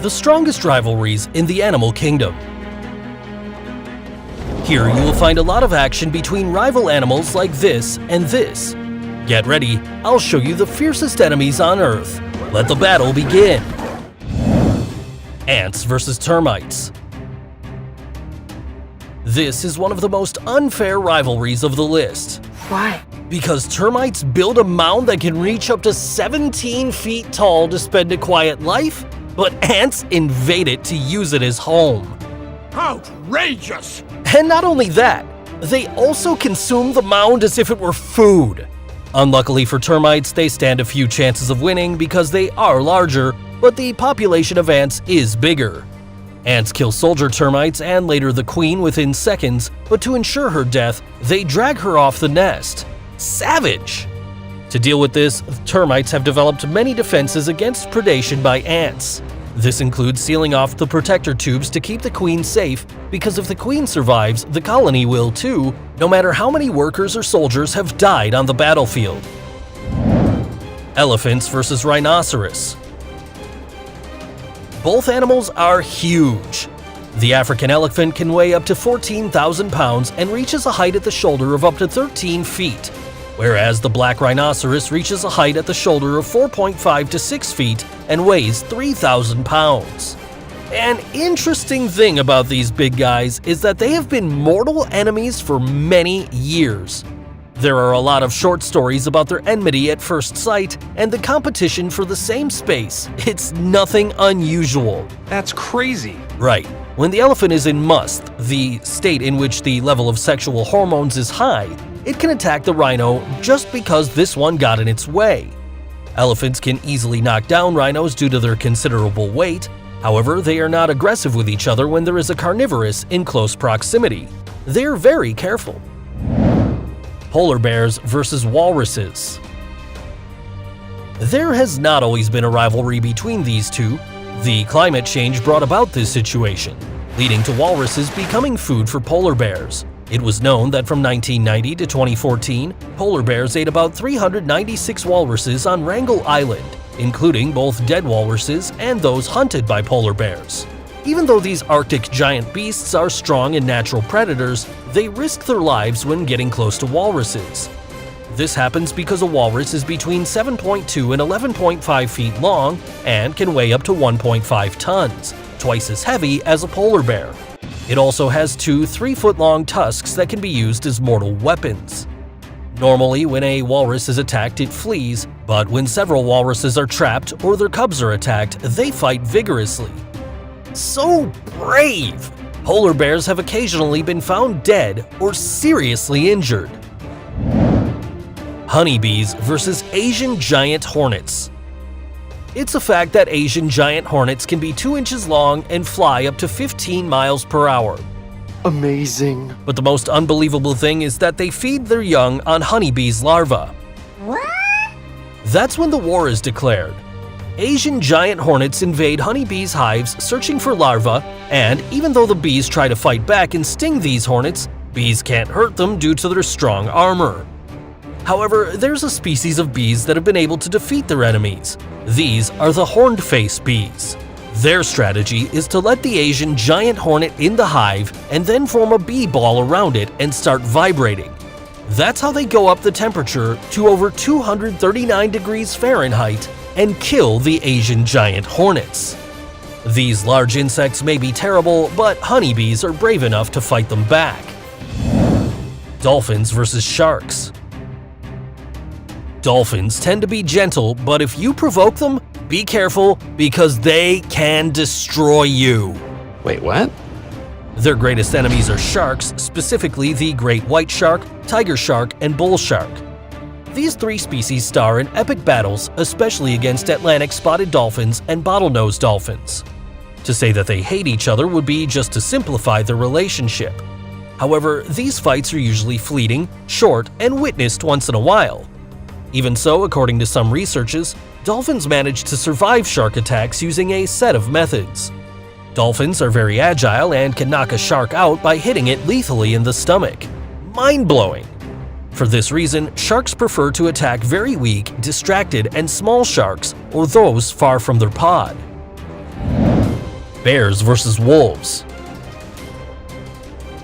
the strongest rivalries in the animal kingdom. Here you will find a lot of action between rival animals like this and this. Get ready, I'll show you the fiercest enemies on Earth. Let the battle begin. Ants versus termites. This is one of the most unfair rivalries of the list. Why? Because termites build a mound that can reach up to 17 feet tall to spend a quiet life, but ants invade it to use it as home. Outrageous! And not only that, they also consume the mound as if it were food. Unluckily for termites, they stand a few chances of winning because they are larger, but the population of ants is bigger. Ants kill soldier termites and later the queen within seconds, but to ensure her death, they drag her off the nest. Savage! To deal with this, termites have developed many defenses against predation by ants. This includes sealing off the protector tubes to keep the queen safe, because if the queen survives, the colony will too, no matter how many workers or soldiers have died on the battlefield. Elephants versus rhinoceros. Both animals are huge. The African elephant can weigh up to 14,000 pounds and reaches a height at the shoulder of up to 13 feet, whereas the black rhinoceros reaches a height at the shoulder of 4.5 to 6 feet and weighs 3,000 pounds. An interesting thing about these big guys is that they have been mortal enemies for many years. There are a lot of short stories about their enmity at first sight and the competition for the same space. It's nothing unusual. That's crazy. Right. When the elephant is in must, the state in which the level of sexual hormones is high, it can attack the rhino just because this one got in its way. Elephants can easily knock down rhinos due to their considerable weight. However, they are not aggressive with each other when there is a carnivorous in close proximity. They're very careful. Polar bears versus walruses. There has not always been a rivalry between these two. The climate change brought about this situation, leading to walruses becoming food for polar bears. It was known that from 1990 to 2014, polar bears ate about 396 walruses on Wrangel Island, including both dead walruses and those hunted by polar bears. Even though these Arctic giant beasts are strong and natural predators, they risk their lives when getting close to walruses. This happens because a walrus is between 7.2 and 11.5 feet long and can weigh up to 1.5 tons, twice as heavy as a polar bear. It also has 2 3-foot-long tusks that can be used as mortal weapons. Normally, when a walrus is attacked, it flees, but when several walruses are trapped or their cubs are attacked, they fight vigorously. So brave! Polar bears have occasionally been found dead or seriously injured. Honeybees versus Asian giant hornets. It's a fact that Asian giant hornets can be 2 inches long and fly up to 15 miles per hour. Amazing. But the most unbelievable thing is that they feed their young on honeybees' larvae. What? That's when the war is declared. Asian giant hornets invade honeybees' hives searching for larvae, and even though the bees try to fight back and sting these hornets, bees can't hurt them due to their strong armor. However, there's a species of bees that have been able to defeat their enemies. These are the horned-face bees. Their strategy is to let the Asian giant hornet in the hive and then form a bee ball around it and start vibrating. That's how they go up the temperature to over 239 degrees Fahrenheit and kill the Asian giant hornets. These large insects may be terrible, but honeybees are brave enough to fight them back. Dolphins versus sharks. Dolphins tend to be gentle, but if you provoke them, be careful because they can destroy you. Wait, what? Their greatest enemies are sharks, specifically the great white shark, tiger shark, and bull shark. These 3 species star in epic battles, especially against Atlantic spotted dolphins and bottlenose dolphins. To say that they hate each other would be just to simplify their relationship. However, these fights are usually fleeting, short, and witnessed once in a while. Even so, according to some researchers, dolphins manage to survive shark attacks using a set of methods. Dolphins are very agile and can knock a shark out by hitting it lethally in the stomach. Mind-blowing! For this reason, sharks prefer to attack very weak, distracted, and small sharks or those far from their pod. Bears versus wolves.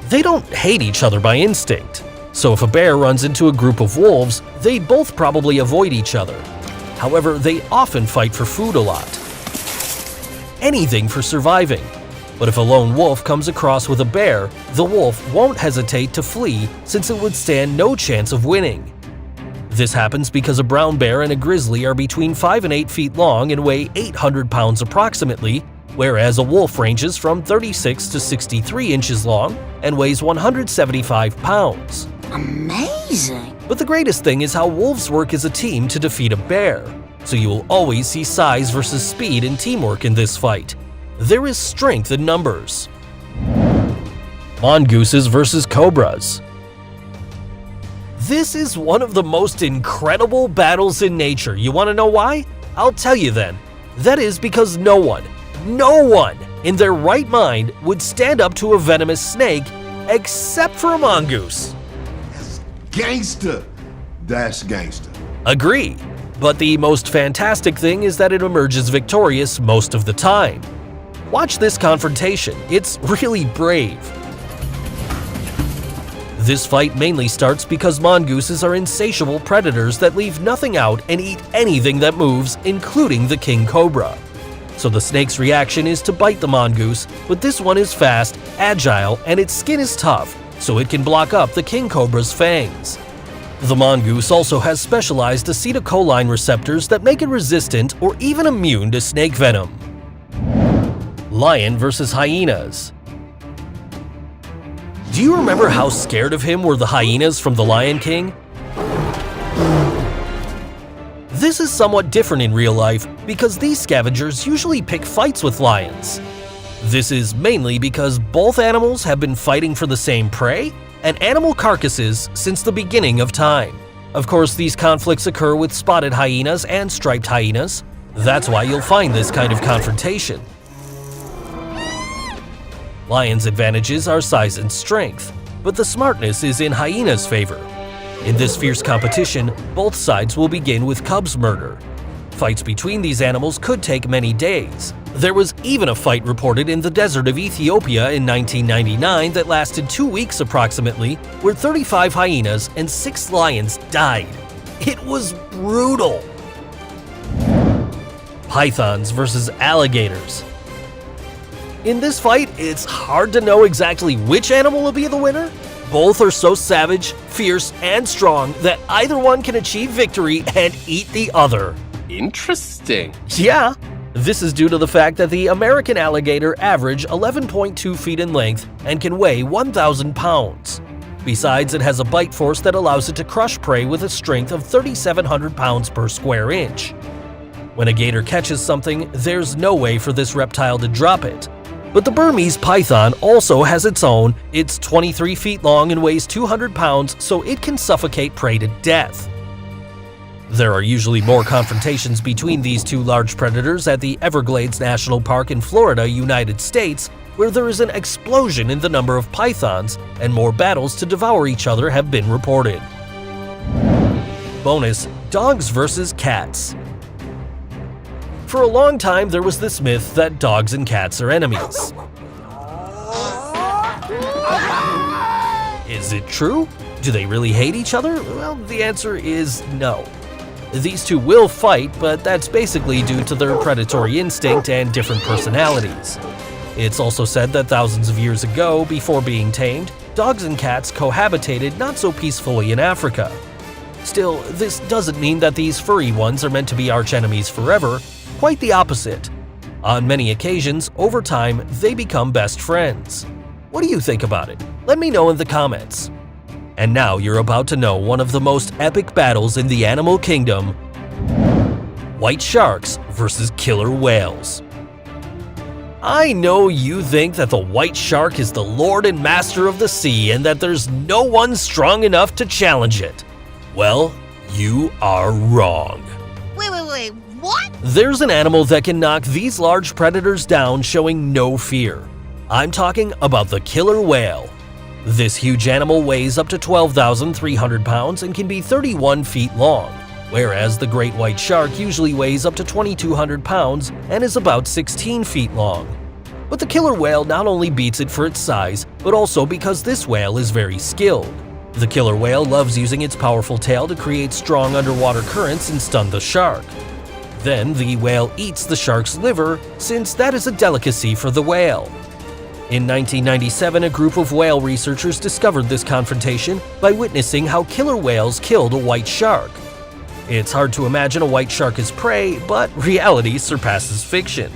They don't hate each other by instinct, so if a bear runs into a group of wolves, they'd both probably avoid each other. However, they often fight for food a lot. Anything for surviving. But if a lone wolf comes across with a bear, the wolf won't hesitate to flee since it would stand no chance of winning. This happens because a brown bear and a grizzly are between 5 and 8 feet long and weigh 800 pounds approximately, whereas a wolf ranges from 36 to 63 inches long and weighs 175 pounds. Amazing! But the greatest thing is how wolves work as a team to defeat a bear, so you will always see size versus speed and teamwork in this fight. There is strength in numbers. Mongooses versus cobras. This is one of the most incredible battles in nature. You want to know why? I'll tell you then. That is because no one in their right mind would stand up to a venomous snake except for a mongoose. Gangster. That's gangster. Agree. But the most fantastic thing is that it emerges victorious most of the time. Watch this confrontation. It's really brave. This fight mainly starts because mongooses are insatiable predators that leave nothing out and eat anything that moves, including the king cobra. So the snake's reaction is to bite the mongoose, but this one is fast, agile, and its skin is tough, so it can block up the king cobra's fangs. The mongoose also has specialized acetylcholine receptors that make it resistant or even immune to snake venom. Lion versus hyenas. Do you remember how scared of him were the hyenas from The Lion King? This is somewhat different in real life because these scavengers usually pick fights with lions. This is mainly because both animals have been fighting for the same prey and animal carcasses since the beginning of time. Of course, these conflicts occur with spotted hyenas and striped hyenas. That's why you'll find this kind of confrontation. Lions' advantages are size and strength, but the smartness is in hyenas' favor. In this fierce competition, both sides will begin with cubs murder. Fights between these animals could take many days. There was even a fight reported in the desert of Ethiopia in 1999 that lasted 2 weeks approximately, where 35 hyenas and 6 lions died. It was brutal. Pythons versus alligators. In this fight, it's hard to know exactly which animal will be the winner. Both are so savage, fierce, and strong that either one can achieve victory and eat the other. Interesting. Yeah, this is due to the fact that the American alligator average 11.2 feet in length and can weigh 1,000 pounds. Besides, it has a bite force that allows it to crush prey with a strength of 3,700 pounds per square inch. When a gator catches something, there's no way for this reptile to drop it. But the Burmese python also has its own. It's 23 feet long and weighs 200 pounds, so it can suffocate prey to death. There are usually more confrontations between these two large predators at the Everglades National Park in Florida, United States, where there is an explosion in the number of pythons and more battles to devour each other have been reported. Bonus: dogs versus cats. For a long time, there was this myth that dogs and cats are enemies. Is it true? Do they really hate each other? Well, the answer is no. These two will fight, but that's basically due to their predatory instinct and different personalities. It's also said that thousands of years ago, before being tamed, dogs and cats cohabitated not so peacefully in Africa. Still, this doesn't mean that these furry ones are meant to be arch-enemies forever. Quite the opposite. On many occasions, over time, they become best friends. What do you think about it? Let me know in the comments. And now you're about to know one of the most epic battles in the animal kingdom: white sharks versus killer whales. I know you think that the white shark is the lord and master of the sea and that there's no one strong enough to challenge it. Well, you are wrong. Wait, what? There's an animal that can knock these large predators down showing no fear. I'm talking about the killer whale. This huge animal weighs up to 12,300 pounds and can be 31 feet long, whereas the great white shark usually weighs up to 2,200 pounds and is about 16 feet long. But the killer whale not only beats it for its size, but also because this whale is very skilled. The killer whale loves using its powerful tail to create strong underwater currents and stun the shark. Then the whale eats the shark's liver, since that is a delicacy for the whale. In 1997, a group of whale researchers discovered this confrontation by witnessing how killer whales killed a white shark. It's hard to imagine a white shark as prey, but reality surpasses fiction.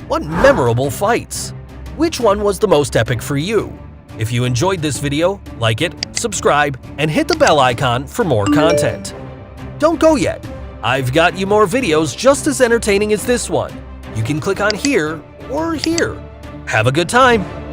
What memorable fights! Which one was the most epic for you? If you enjoyed this video, like it, subscribe, and hit the bell icon for more content. Don't go yet! I've got you more videos just as entertaining as this one. You can click on here or here. Have a good time!